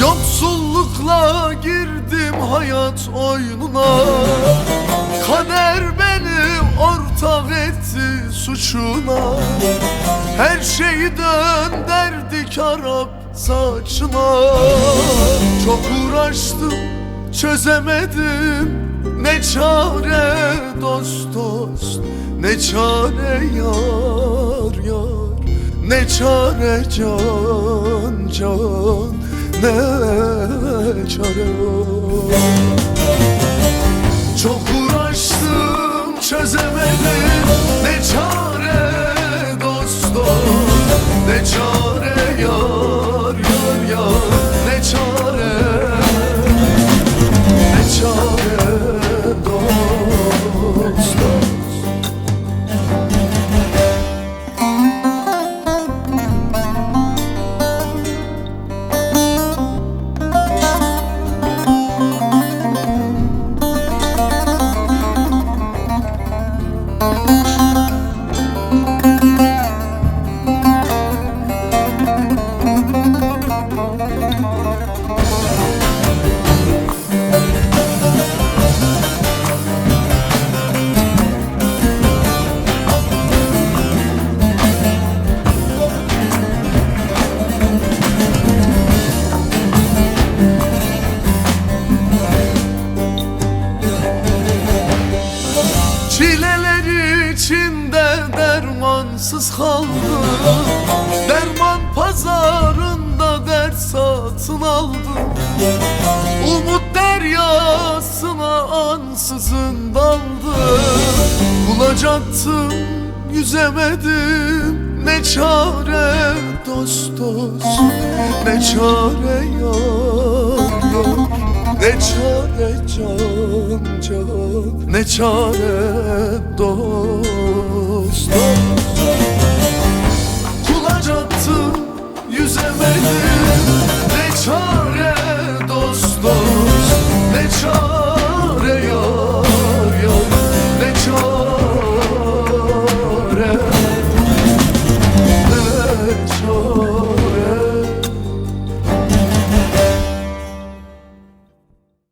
Yoksullukla girdim hayat oyununa, kader beni ortak etti suçuna. Her şeyi döndürdük Arap saçına. Çok uğraştım çözemedim, ne çare dost dost, ne çare yar yar, ne çare can can, ne çare. Çok uğraştım çözemedim, ne çare dost dost, ne çare yar yar yar, ne çare, ne çare dost dost. Çileler içinde dermansız kaldım, derman pazarında dert satın aldım. Umut deryasına ansızın daldım. Bulacaktım yüzemedim, ne çare dost dost, ne çare yar yar, ne çare can can, ne çare dost dost.